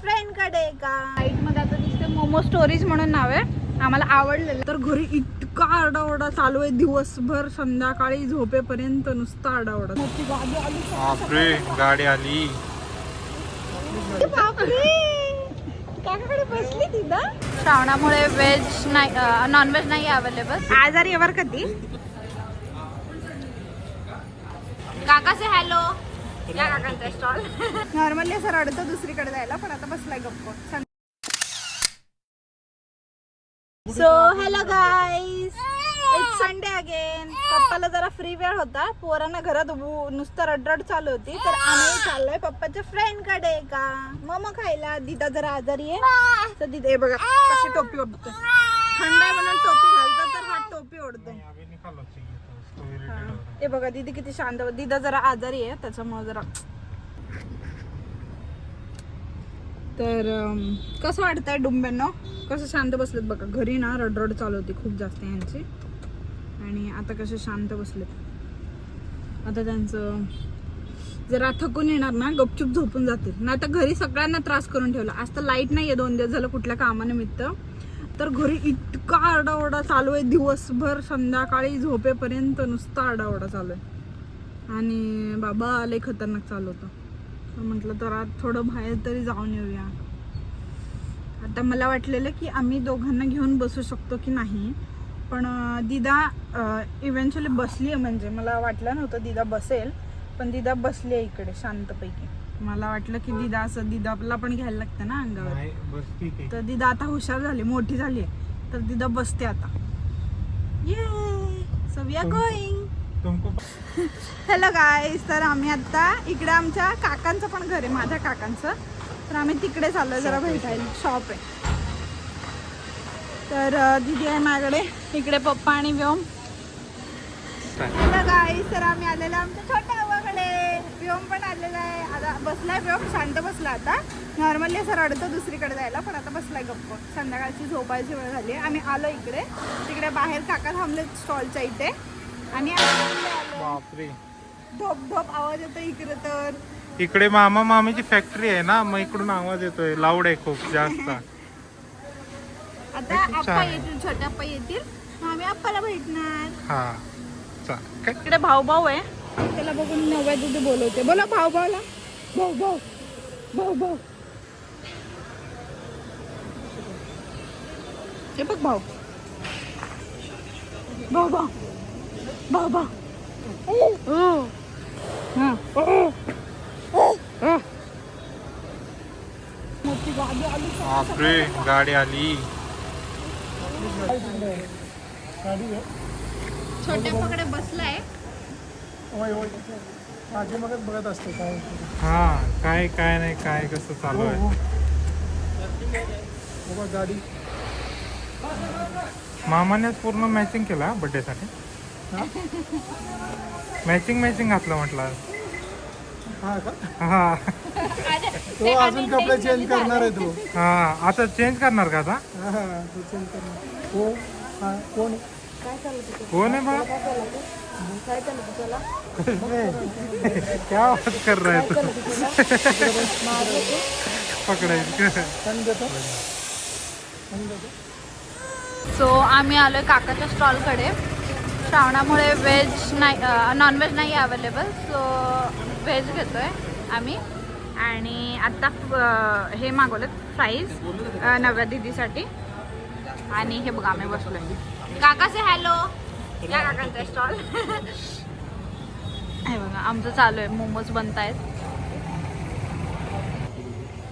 Friend कडे का site मध्ये आता दिसते मोमो स्टोरीज म्हणून नाव आहे. आम्हाला आवडलेलं तर घरी इतका आरडाओरडा चालू आहे दिवसभर, संध्याकाळी झोपेपर्यंत नुसता आरडाओरडा. मोठी गाडी आली. बापरे गाडी आली. बापरे काकाकडे बसली तिथं. श्रावणामुळे व्हेज नाही, नॉनव्हेज नाही अवेलेबल. आजारी आहे बरं कधी. काका से हॅलो. या काकांचा स्टॉल. नॉर्मली असं रडतो दुसरीकडे जायला, पण आता बसलाय गप्प. So hello guys, it's Sunday again. पप्पाला जरा फ्री वेळ होता, पोरांना घरात नुसतं रडरड चालू होती, तर आम्ही चाललोय पप्पाच्या फ्रेंड कडे का मोमो खायला. दिदा जरा आजारी आहे तर दिदा हे बघा कशी टोपी ओढतो. थंड आहे म्हणून टोपी घालतो तर हा टोपी ओढतो. हे बघा दीदी किती शांत. दिदा जरा आजारी आहे त्याच्यामुळे जरा. तर कसं वाटतंय डुंब्यांनो, कसं शांत बसलेत बघा. घरी ना रडरड चालू होती खूप जास्त यांची, आणि आता कसे शांत बसलेत. आता त्यांचं जरा थकून येणार ना, गपचूप झोपून जातील ना. आता घरी सगळ्यांना त्रास करून ठेवला. आज तर लाईट नाहीये 2 दिवस झालं कुठल्या कामानिमित्त, तर घरी इतका आरडाओरडा चालू आहे दिवसभर, संध्याकाळी झोपेपर्यंत नुसता आरडाओरडा चालू आहे. आणि बाबा लय खतरनाक चालू होतं. म्हटलं तर आज थोडं बाहेर तरी जाऊन येऊया. आता मला वाटलेलं की आम्ही दोघांना घेऊन बसू शकतो की नाही, पण दिदा इव्हेंच्युअली बसली आहे. म्हणजे मला वाटलं नव्हतं दिदा बसेल, पण दिदा बसली आहे इकडे शांतपैकी. मला वाटलं की दिदा असं, दिदाला पण घ्यायला लागतं ना अंगावर. तर दिदा आता हुशार झाली, मोठी झाली आहे, तर दिदा बसते आता. Yeah so we are going. Hello guys, तर आम्ही आता इकडे आमच्या काकांचं पण घर आहे, माझ्या काकांचं, तर आम्ही तिकडे चाललोय जरा भेटायला. शॉप आहे. तर दीदी आहे माझ्याकडे, इकडे पप्पा आणि व्योम. हॅलो गाईज, तर आम्ही आलेलो आमच्या छोट्या भावाकडे. व्योम पण आलेला आहे. आता बसलाय व्योम, शांत बसला. आता नॉर्मली असं रडतो दुसरीकडे जायला, पण आता बसलाय गप्प. संध्याकाळची झोपायची वेळ झाली. आम्ही आलो इकडे. तिकडे बाहेर काका थांबले स्टॉलच्या इथे, आणि बापरे धोप धोप आवाज येतो इकडे. तर इकडे मामा मामीची फॅक्टरी आहे ना, मग इकडून आवाज येतोय, लाऊड आहे खूप जास्त. आता आप्पा येतील, छोटे आप्पा येतील, मग आम्ही आप्पाला भेटणार. हा इकडे भाऊ भाऊ आहे, त्याला बघून नव्या दिदी बोलवते. बोला भाऊ भाऊला. भाऊ भाऊ भाऊ भाऊ. हे बघ भाऊ भाऊ भाऊ भाऊ भाऊ. मोठी गाडी आली. बापरे गाडी आली. छोट्या पकडे बसलाय. बघत असते काय हा काय काय नाही काय कसं चालू आहे. गाडी मामाने पूर्ण मॅचिंग केला बर्थडे साठी. मॅचिंग घातलं म्हटलं. हा का? हा तो अजून कपडे चेंज करणार आहे तो. हा आता चेंज करणार का आता? हा तो चेंज करणार. हो हा कोण आहे? कोण आहे बा? काय चालू तुला? क्या बात कर रहा है तू? पकडायचं. सो आम्ही आलोय काकाच्या स्टॉलकडे. श्रावणामुळे व्हेज नाही, नॉनव्हेज नाही अवेलेबल, सो व्हेज घेतोय आम्ही. आणि आत्ता हे मागवलेत फ्राईज नव्या दिदीसाठी. आणि हे बघा आम्ही बसलोय. काका से हॅलो. या काकांचा स्टॉल. हे बघा आमचं चालू आहे, मोमोज बनत आहेत.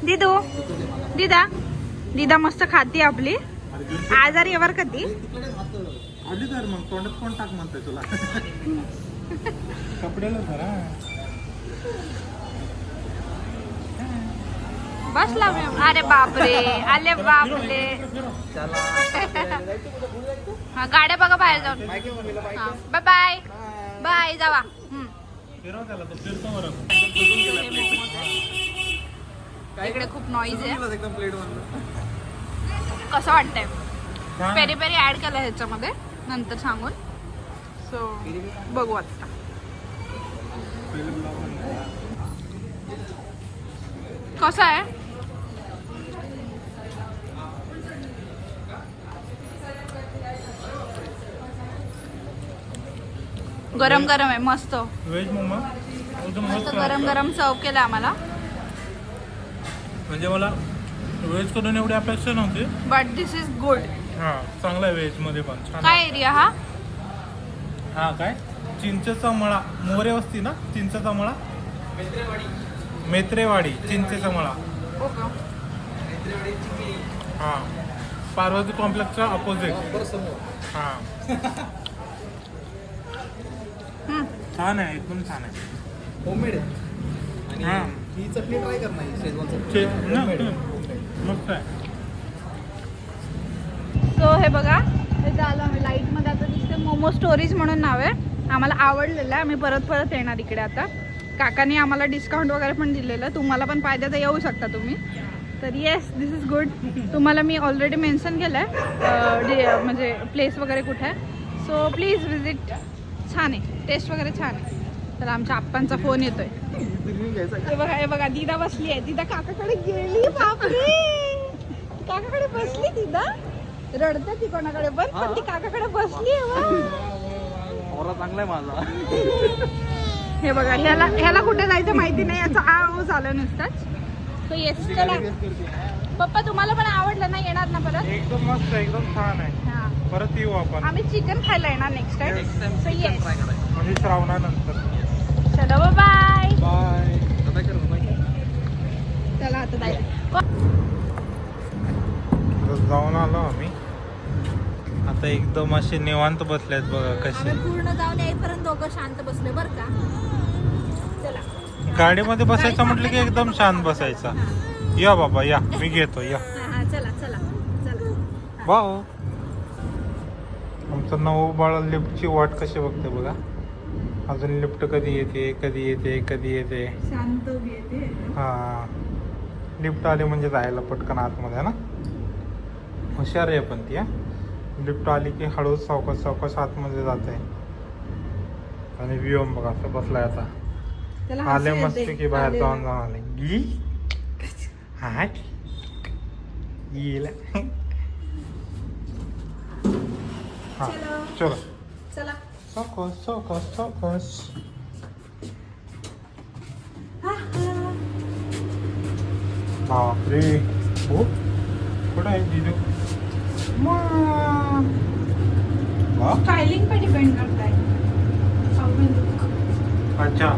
दिदू दिदा दिदा मस्त खाती आपली. आजारी आहे बरं कधी. आली तर मग तोंडात कोण टाक म्हणतोय तुला? कपड्याला धरा. बसला मी. अरे बापरे, आले बापरे. हा गाड्या बघा बाहेर जाऊन. बाय बाय बाय जावा. इकडे खूप नॉईज आहे. कसं वाटतंय? पेरी पेरी ऍड केलं ह्याच्यामध्ये, नंतर सांगून. सो बघू आता. कसं आहे? गरम गरम आहे मस्त. व्हेज मोमो एकदम मस्त मस्त गरम लागतात. गरम सर्व केलं आम्हाला. म्हणजे मला व्हेज कडून एवढी अपेक्षा नव्हती. But this is good. हा चांगला आहे व्हेज मध्ये पण छान काय आहे. एरिया हा? हा काय चिंचेचा मळा मोरे वस्ती ना चिंचेचा मळा मेत्रेवाडी चिंचेचा मळा. ओके. हा पार्वती कॉम्प्लेक्सच्या अपोजिट. हा छान आहे एकदम छान आहे. होममेड आणि हा. ही चटणी ट्राय करणार शेजवान चटणी. मस्त आहे. सो हे बघा हे झालं आम्ही लाईटमध्ये आता दिसते मोमो स्टोरीज म्हणून नाव आहे. आम्हाला आवडलेलं आहे. आम्ही परत परत येणार इकडे आता. काकांनी आम्हाला डिस्काउंट वगैरे पण दिलेलं. तुम्हाला पण पाहिजे तर येऊ शकता तुम्ही. तर येस दिस इज गुड. तुम्हाला मी ऑलरेडी मेन्शन केलं आहे म्हणजे प्लेस वगैरे कुठे आहे. So please visit. छान आहे टेस्ट वगैरे छान आहे. तर आमच्या आप्पांचा फोन येतोय. हे बघा दिदा बसली आहे. दिदा काकाकडे गेली. बापरे काकाकडे बसली दिदा. रडते ती कोणाकडे पण ती काकाकडे बसली आहे. चांगला आहे माझा. हे बघा ह्याला कुठे जायचं माहिती नाही. याचा आव झालं नुसतंच. तो येस चला. पप्पा तुम्हाला पण आवडलं ना येणार ना परत? एकदम मस्त आहे, एकदम छान आहे. हा परत येऊ आपण आम्ही चिकन खायला येणार नेक्स्ट टाइम. सो येस म्हणजे श्रावणानंतर. चलो बाय. बाय. चला आता जायचं. जाऊन आलो आम्ही. आता एकदम असे निवांत बसलेत बघा कसे. पूर्ण जाऊन येईपर्यंत दोघं शांत बसले बरं का. चला गाडीमध्ये बसायचं म्हटलं की एकदम शांत बसायचा. या बाबा या मी घेतो या. चला चला चला. भाऊ आमचं नऊ बाळ लिफ्टची वाट कशी बघते बघा. अजून लिफ्ट कधी येते कधी येते कधी येते. शांत घेते. हा लिफ्ट आली म्हणजे जायला पटकन आतमध्ये ना. हुशार आहे पण ती. लिफ्ट आली की हळूच सावकाश सावकाश आतमध्ये जाते. आणि व्ह्यू बघा असं बसलाय आता. आले मस्त की बाहेर जाऊन आले गी हाय येईल. हा चलो चला. सावकाश सावकाश सावकाश. बापरे हो कुठं आहे जिजू. स्टायलिंग पे डिपेंड करता है. अच्छा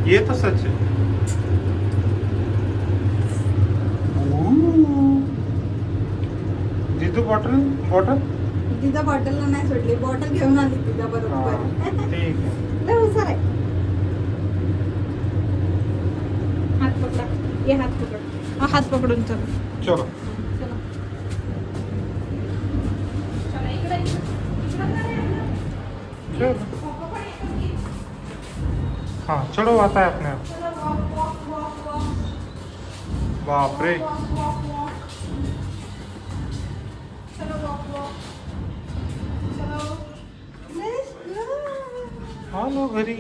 ये तो सच है. जिजू बॉटल बॉटल तिचा बॉटलला नाही सोडली. बॉटल घेऊन आली तिचा बरोबर. ठीक आहे. लय हुशार आहे. हात पकडा. ये हात पकड. हात पकडून चलो. चलो चलो. चलो हाँ चलो आता है अपने आप. बाप रे आलो घरी.